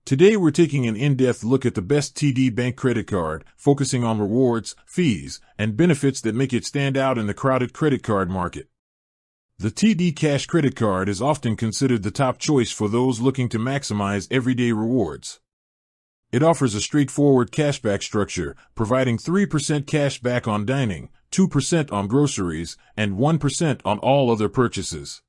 Today we're taking an in-depth look at the best TD Bank credit card, focusing on rewards, fees, and benefits that make it stand out in the crowded credit card market. The TD Cash credit card is often considered the top choice for those looking to maximize everyday rewards. It offers a straightforward cashback structure, providing 3% cash back on dining, 2% on groceries, and 1% on all other purchases.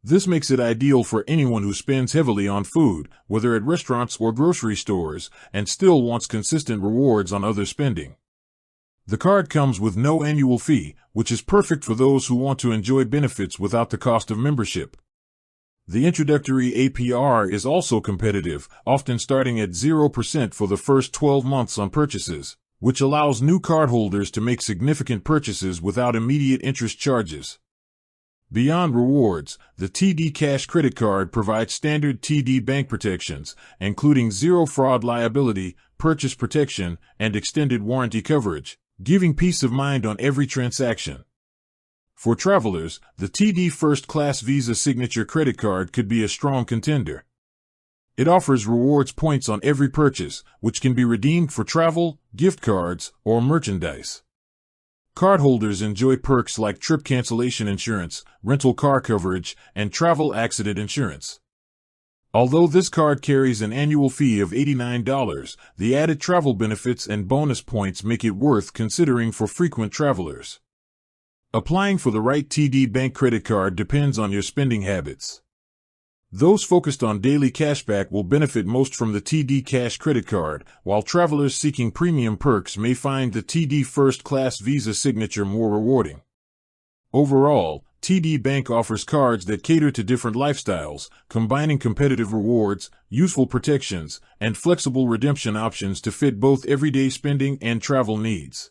This makes it ideal for anyone who spends heavily on food, whether at restaurants or grocery stores, and still wants consistent rewards on other spending. The card comes with no annual fee, which is perfect for those who want to enjoy benefits without the cost of membership. The introductory APR is also competitive, often starting at 0% for the first 12 months on purchases, which allows new cardholders to make significant purchases without immediate interest charges. Beyond rewards, the TD Cash credit card provides standard TD Bank protections, including zero fraud liability, purchase protection, and extended warranty coverage, giving peace of mind on every transaction. For travelers, the TD First Class Visa Signature credit card could be a strong contender. It offers rewards points on every purchase, which can be redeemed for travel, gift cards, or merchandise. Cardholders enjoy perks like trip cancellation insurance, rental car coverage, and travel accident insurance. Although this card carries an annual fee of $89, the added travel benefits and bonus points make it worth considering for frequent travelers. Applying for the right TD Bank credit card depends on your spending habits. Those focused on daily cashback will benefit most from the TD Cash credit card, while travelers seeking premium perks may find the TD First Class Visa Signature more rewarding. Overall, TD Bank offers cards that cater to different lifestyles, combining competitive rewards, useful protections, and flexible redemption options to fit both everyday spending and travel needs.